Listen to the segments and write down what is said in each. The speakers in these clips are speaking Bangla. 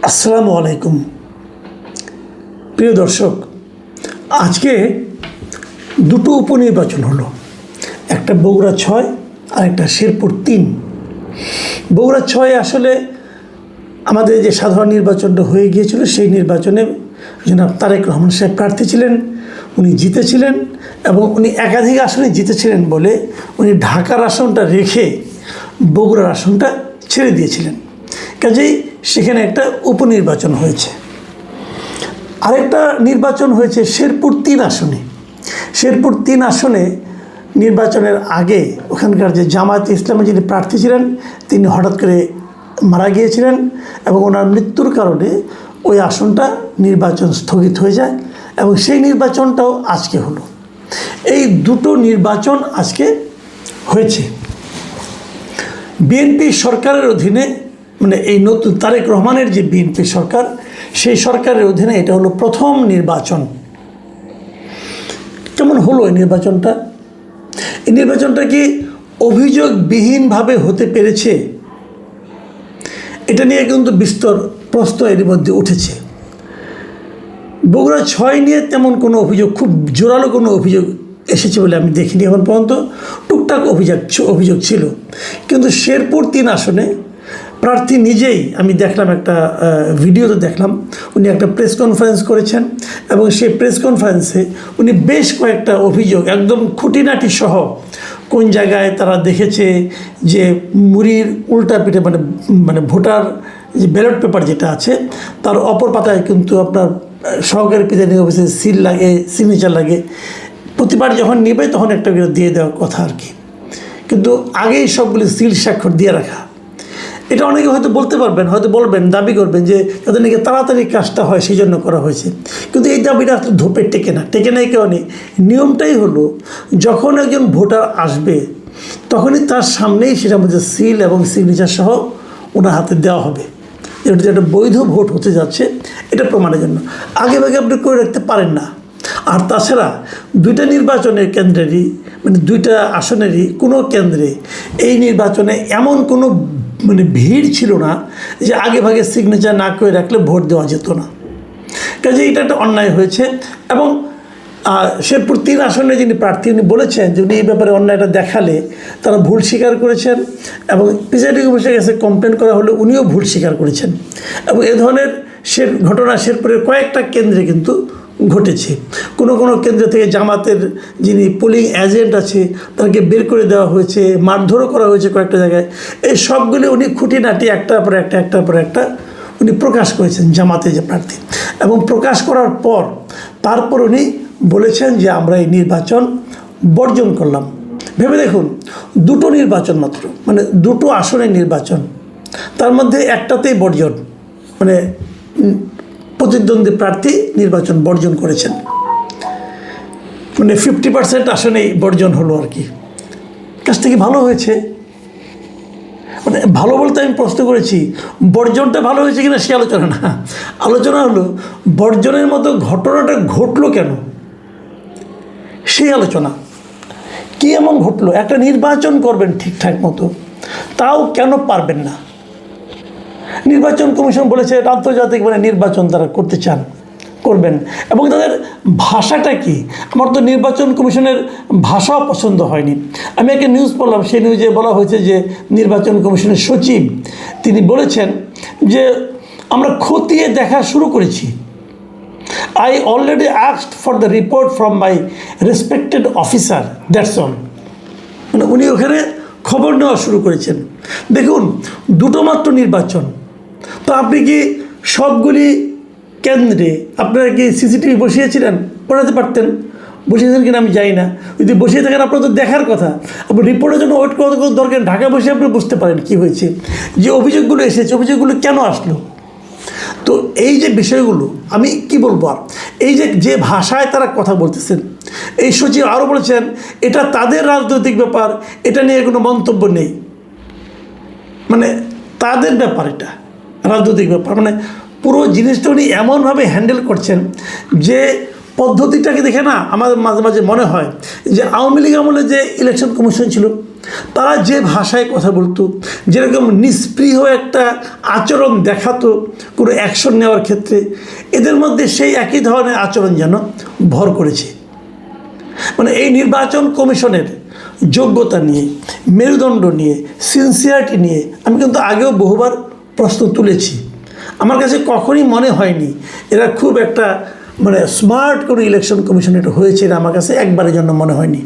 আসসালামু আলাইকুম প্রিয় দর্শক, আজকে দুটো উপনির্বাচন হলো, একটা বগুড়া 6 আর একটা শেরপুর 3। বগুড়া 6 আসলে আমাদের যে সাধারণ নির্বাচনটা হয়ে গিয়েছিল, সেই নির্বাচনে জনাব তারেক রহমান সাহেব প্রার্থী ছিলেন, উনি জিতেছিলেন এবং উনি একাধিক আসনে জিতেছিলেন বলে উনি ঢাকার আসনটা রেখে বগুড়ার আসনটা ছেড়ে দিয়েছিলেন। কাজেই সেখানে একটা উপনির্বাচন হয়েছে। আরেকটা নির্বাচন হয়েছে শেরপুর 3 আসনে। শেরপুর 3 আসনে নির্বাচনের আগে ওখানকার যে জামায়াতে ইসলামী যিনি প্রার্থী ছিলেন, তিনি হঠাৎ করে মারা গিয়েছিলেন এবং ওনার মৃত্যুর কারণে ওই আসনটা নির্বাচন স্থগিত হয়ে যায় এবং সেই নির্বাচনটাও আজকে হলো। এই দুটো নির্বাচন আজকে হয়েছে। বিএনপি সরকারের অধীনে, মানে এই নতুন তারেক রহমানের যে বিএনপি সরকার, সেই সরকারের অধীনে এটা হলো প্রথম নির্বাচন। কেমন হলো এই নির্বাচনটা? এই নির্বাচনটা কি অভিযোগবিহীনভাবে হতে পেরেছে? এটা নিয়ে কিন্তু বিস্তর প্রশ্ন এর মধ্যে উঠেছে। বগুড়া 6 নিয়ে তেমন কোনো অভিযোগ, খুব জোরালো কোনো অভিযোগ এসেছে বলে আমি দেখিনি এখন পর্যন্ত। টুকটাক অভিযোগ ছিল, কিন্তু শেরপুর 3 আসনে প্রার্থী নিজেই, আমি দেখলাম একটা ভিডিওতে দেখলাম, উনি একটা প্রেস কনফারেন্স করেছেন এবং সেই প্রেস কনফারেন্সে উনি বেশ কয়েকটা অভিযোগ একদম খুঁটিনাটি সহ, কোন জায়গায় তারা দেখেছে যে মুড়ির উল্টা পিঠে, মানে ভোটার যে ব্যালট পেপার যেটা আছে তার অপর পাতায় কিন্তু আপনার সহকারী প্রিজাইডিং অফিসে সিল লাগে, সিগনেচার লাগে, প্রতিবার যখন নেবে তখন একটা করে দিয়ে দেওয়ার কথা আর কি, কিন্তু আগেই সবগুলি সিল স্বাক্ষর দিয়ে রাখা। এটা অনেকে হয়তো বলতে পারবেন, হয়তো বলবেন, দাবি করবেন যে তাদের নাকি তাড়াতাড়ি কাজটা হয় সেই জন্য করা হয়েছে, কিন্তু এই দাবিটা আসলে ধোপে টেকে না। টেকে নাই কারণে নিয়মটাই হলো, যখন একজন ভোটার আসবে তখনই তার সামনেই সেটার মধ্যে সিল এবং সিগনেচার সহ ওনার হাতে দেওয়া হবে, এটা যেটা বৈধ ভোট হতে যাচ্ছে এটা প্রমাণের জন্য। আগে ভাগে আপনি করে রাখতে পারেন না। আর তাছাড়া দুইটা নির্বাচনের কেন্দ্রেরই, মানে দুইটা আসনেরই কোনো কেন্দ্রে এই নির্বাচনে এমন কোনো ভিড় ছিল না যে আগে ভাগে সিগনেচার না করে রাখলে ভোট দেওয়া যেত না। কাজে এটা একটা অন্যায় হয়েছে। এবং শেরপুর 3 আসনে যিনি প্রার্থী, উনি বলেছেন যে উনি এই ব্যাপারে অন্যায়টা দেখালে তারা ভুল স্বীকার করেছেন এবং প্রিজাইডিং অফিসের কাছে কমপ্লেন করা হলে উনিও ভুল স্বীকার করেছেন। এবং এ ধরনের ঘটনা শেরপুরের কয়েকটা কেন্দ্রে কিন্তু ঘটেছে। কোনো কেন্দ্র থেকে জামাতের যিনি পোলিং এজেন্ট আছে তাকে বের করে দেওয়া হয়েছে, মারধরও করা হয়েছে কয়েকটা জায়গায়। এই সবগুলি উনি খুঁটিনাটি একটার পর একটা উনি প্রকাশ করেছেন, জামাতের যে প্রার্থী। এবং প্রকাশ করার পর তারপর উনি বলেছেন যে আমরা এই নির্বাচন বর্জন করলাম। ভেবে দেখুন, দুটো নির্বাচন মাত্র, মানে দুটো আসনের নির্বাচন, তার মধ্যে একটাতেই বর্জন, মানে প্রতিদ্বন্দ্বী প্রার্থী নির্বাচন বর্জন করেছেন, মানে 50% আসনেই বর্জন হলো আর কি। কাজটা কি ভালো হয়েছে? মানে ভালো বলতে আমি প্রশ্ন করেছি, বর্জনটা ভালো হয়েছে কিনা সে আলোচনা না। আলোচনা হলো বর্জনের মতো ঘটনাটা ঘটলো কেন, সেই আলোচনা। কী এমন ঘটলো? একটা নির্বাচন করবেন ঠিকঠাক মতো, তাও কেন পারবেন না? নির্বাচন কমিশন বলেছে আন্তর্জাতিক নির্বাচন তারা করতে চান, করবেন। এবং তাদের ভাষাটা কি, আমার তো নির্বাচন কমিশনের ভাষাও পছন্দ হয়নি। আমি একটা নিউজ পড়লাম, সেই নিউজে বলা হয়েছে যে নির্বাচন কমিশনের সচিব তিনি বলেছেন যে আমরা খতিয়ে দেখা শুরু করেছি। I already asked for the report from my respected officer, that's all. মানে উনি ওখানে খবর নেওয়া শুরু করেছেন। দেখুন, দুটো মাত্র নির্বাচন, তো আপনি কি সবগুলি কেন্দ্রে আপনারা কি সিসিটিভি বসিয়েছিলেন? পড়াতে পারতেন, বসিয়েছেন কিনা আমি জানি না। যদি বসিয়ে থাকেন আপনার তো দেখার কথা, আপনি রিপোর্টের জন্য ওয়েট করা দরকার। ঢাকা বসে আপনি বুঝতে পারেন কী হয়েছে, যে অভিযোগগুলো এসেছে, অভিযোগগুলো কেন আসলো। তো এই যে বিষয়গুলো আমি কি বলবো, আর এই যে ভাষায় তারা কথা বলতেছেন, এই সচিব আরও বলেছেন এটা তাদের রাজনৈতিক ব্যাপার, এটা নিয়ে কোনো মন্তব্য নেই। মানে তাদের ব্যাপার, এটা রাজনৈতিক ব্যাপার। মানে পুরো জিনিসটা উনি এমনভাবে হ্যান্ডেল করছেন যে পদ্ধতিটাকে দেখে না আমাদের মাঝে মাঝে মনে হয় যে আওয়ামী লীগ আমলে যে ইলেকশন কমিশন ছিল তারা যে ভাষায় কথা বলতো, যেরকম নিষ্পৃহ একটা আচরণ দেখাতো কোনো অ্যাকশন নেওয়ার ক্ষেত্রে, এদের মধ্যে সেই একই ধরনের আচরণ যেন ভর করেছে। মানে এই নির্বাচন কমিশনের যোগ্যতা নিয়ে, মেরুদণ্ড নিয়ে, সিনসিয়ারিটি নিয়ে আমি কিন্তু আগেও বহুবার প্রশ্ন তুলেছি। আমার কাছে কখনই মনে হয়নি এরা খুব একটা স্মার্ট কোনো ইলেকশন কমিশন এটা হয়েছে, এটা আমার কাছে একবারের জন্য মনে হয়নি।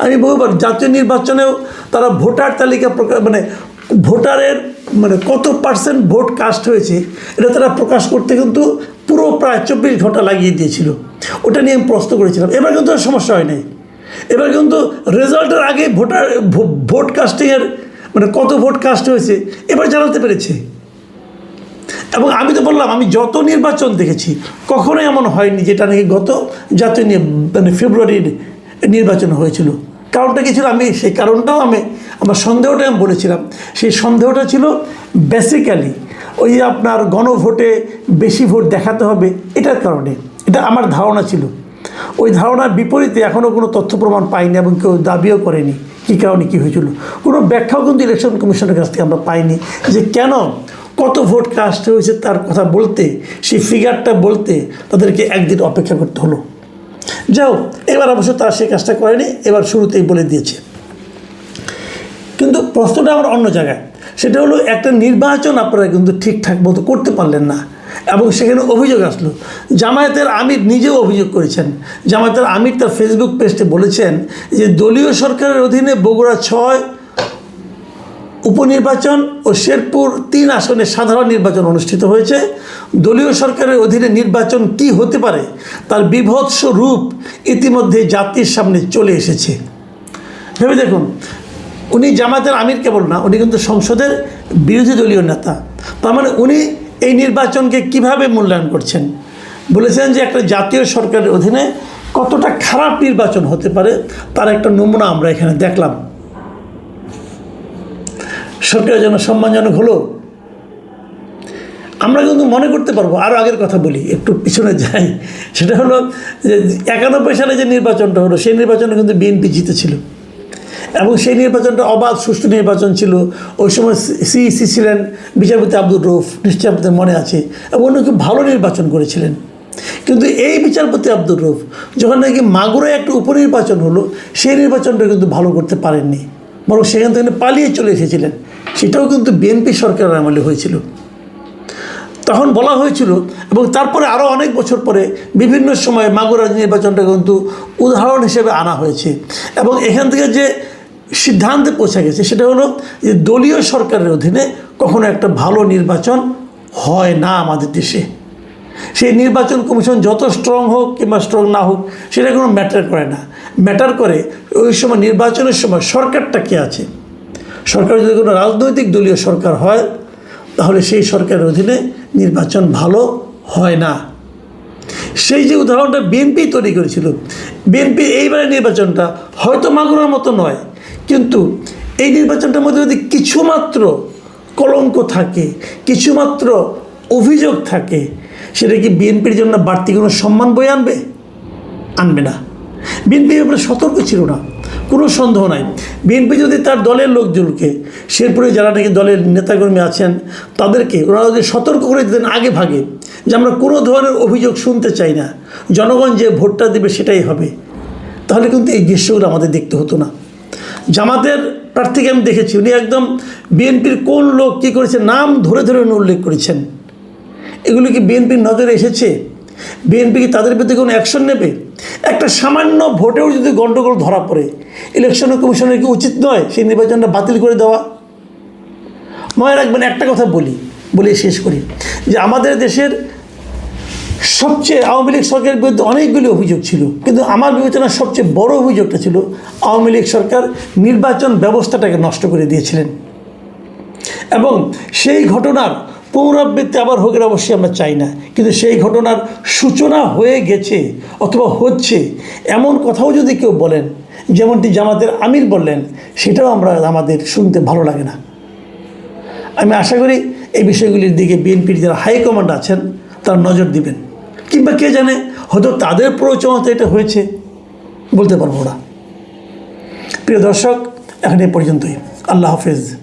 আমি বহুবার জাতীয় নির্বাচনেও তারা ভোটার তালিকা ভোটারের কত পার্সেন্ট ভোট কাস্ট হয়েছে এটা তারা প্রকাশ করতে কিন্তু পুরো প্রায় 24 ঘন্টা লাগিয়ে দিয়েছিল। ওটা নিয়ে আমি প্রশ্ন করেছিলাম। এবার কিন্তু আর সমস্যা হয় নাই। এবার কিন্তু রেজাল্টের আগে ভোট কাস্টিংয়ের কত ভোট কাস্ট হয়েছে এবার জানাতে পেরেছে। এবং আমি তো বললাম, আমি যত নির্বাচন দেখেছি কখনোই এমন হয়নি যেটা নাকি গত জাতীয় ফেব্রুয়ারির নির্বাচন হয়েছিল। কারণটা কী ছিল? আমি সেই কারণটাও আমার সন্দেহটা আমি বলেছিলাম। সেই সন্দেহটা ছিল বেসিক্যালি ওই আপনার গণভোটে বেশি ভোট দেখাতে হবে এটার কারণে। এটা আমার ধারণা ছিল। ওই ধারণার বিপরীতে এখনও কোনো তথ্য প্রমাণ পাইনি এবং কেউ দাবিও করেনি কী কারণে কী হয়েছিল। কোনো ব্যাখ্যাও কিন্তু ইলেকশন কমিশনের কাছ থেকে আমরা পাইনি যে কেন কত ভোট কাস্ট হয়েছে তার কথা বলতে, সেই ফিগারটা বলতে তাদেরকে একদিন অপেক্ষা করতে হলো। যাও, এবার অবশ্য তারা সেই কাজটা করেনি, এবার শুরুতেই বলে দিয়েছে। কিন্তু প্রশ্নটা আমার অন্য জায়গায়। সেটা হলো একটা নির্বাচন আপনারা কিন্তু ঠিকঠাক মতো করতে পারলেন না এবং সেখানে অভিযোগ আসলো। জামায়াতের আমির নিজেও অভিযোগ করেছেন। জামায়াতের আমির তার ফেসবুক পেজে বলেছেন যে দলীয় সরকারের অধীনে বগুড়া 6 উপনির্বাচন ও শেরপুর 3 আসনে সাধারণ নির্বাচন অনুষ্ঠিত হয়েছে। দলীয় সরকারের অধীনে নির্বাচন কি হতে পারে তার বিভৎস রূপ ইতিমধ্যে জাতির সামনে চলে এসেছে। ভেবে দেখুন, উনি জামায়াতের আমির কেবল না, উনি কিন্তু সংসদের বিরোধী দলীয় নেতা। তার মানে উনি এই নির্বাচনকে কিভাবে মূল্যায়ন করছেন? বলেছেন যে একটা জাতীয় সরকারের অধীনে কতটা খারাপ নির্বাচন হতে পারে তার একটা নমুনা আমরা এখানে দেখলাম। সরকারের জন্য সম্মানজনক হলো। আমরা কিন্তু মনে করতে পারবো, আরও আগের কথা বলি, একটু পিছনে যাই। সেটা হলো যে 91 সালে যে নির্বাচনটা হলো সেই নির্বাচনে কিন্তু বিএনপি জিতেছিল এবং সেই নির্বাচনটা অবাধ সুষ্ঠু নির্বাচন ছিল। ওই সময় সিইসি ছিলেন বিচারপতি আব্দুর রউফ, নিশ্চয়ই আপনাদের মনে আছে, এবং উনি খুব ভালো নির্বাচন করেছিলেন। কিন্তু এই বিচারপতি আব্দুর রউফ যখন নাকি মাগুরায় একটা উপনির্বাচন হলো সেই নির্বাচনটা কিন্তু ভালো করতে পারেননি, বরং সেখান থেকে পালিয়ে চলে এসেছিলেন। সেটাও কিন্তু বিএনপি সরকারের আমলে হয়েছিল। তখন বলা হয়েছিল এবং তারপরে আরও অনেক বছর পরে বিভিন্ন সময়ে মাগুরা নির্বাচনটা কিন্তু উদাহরণ হিসেবে আনা হয়েছে এবং এখান থেকে যে সিদ্ধান্তে পৌঁছা গেছে সেটা হলো যে দলীয় সরকারের অধীনে কখনো একটা ভালো নির্বাচন হয় না আমাদের দেশে। সেই নির্বাচন কমিশন যত স্ট্রং হোক কিংবা স্ট্রং না হোক সেটা কোনো ম্যাটার করে না। ম্যাটার করে ওই সময় নির্বাচনের সময় সরকারটা কে আছে। সরকার যদি কোনো রাজনৈতিক দলীয় সরকার হয় তাহলে সেই সরকারের অধীনে নির্বাচন ভালো হয় না। সেই যে উদাহরণটা বিএনপি তৈরি করেছিল, বিএনপি এইবারের নির্বাচনটা হয়তো মাগুরার মতো নয়, কিন্তু এই নির্বাচনটার মধ্যে যদি কিছুমাত্র কলঙ্ক থাকে, কিছুমাত্র অভিযোগ থাকে, সেটা কি বিএনপির জন্য বাড়তি কোনো সম্মান বয়ে আনবে? আনবে না। বিএনপি ব্যাপারে সতর্ক ছিল না, কোনো সন্দেহ নাই। বিএনপি যদি তার দলের লোকজনকে, শেরপুরে যারা নাকি দলের নেতাকর্মী আছেন তাদেরকে ওরা যদি সতর্ক করে দিতেন আগে ভাগে যে আমরা কোনো ধরনের অভিযোগ শুনতে চাই না, জনগণ যে ভোটটা দেবে সেটাই হবে, তাহলে কিন্তু এই দৃশ্যগুলো আমাদের দেখতে হতো না। জামাতের প্রার্থীকে আমি দেখেছি, উনি একদম বিএনপির কোন লোক কী করেছে নাম ধরে ধরে উনি উল্লেখ করেছেন। এগুলি কি বিএনপির নজরে এসেছে? বিএনপি কি তাদের বিরুদ্ধে কোনো অ্যাকশন নেবে? একটা সামান্য ভোটেও যদি গণ্ডগোল ধরা পড়ে ইলেকশন কমিশনের কি উচিত নয় সেই নির্বাচনটা বাতিল করে দেওয়া? মনে রাখবেন, একটা কথা বলে শেষ করি যে আমাদের দেশের সবচেয়ে আওয়ামী লীগ সরকারের বিরুদ্ধে অনেকগুলি অভিযোগ ছিল, কিন্তু আমার বিবেচনার সবচেয়ে বড় অভিযোগটা ছিল আওয়ামী লীগ সরকার নির্বাচন ব্যবস্থাটাকে নষ্ট করে দিয়েছিলেন এবং সেই ঘটনার পুনরাবৃত্তি আবার হোক এর অবশ্যই আমরা চাই না, কিন্তু সেই ঘটনার সূচনা হয়ে গেছে অথবা হচ্ছে এমন কথাও যদি কেউ বলেন, যেমনটি জামাতের আমির বললেন, সেটাও আমাদের শুনতে ভালো লাগে না। আমি আশা করি এই বিষয়গুলির দিকে বিএনপির যারা হাইকমান্ড আছেন তারা নজর দিবেন, কিংবা কে জানে হয়তো তাদের প্ররোচনাতে এটা হয়েছে, বলতে পারবো না। প্রিয় দর্শক, এখন এ পর্যন্তই। আল্লাহ হাফেজ।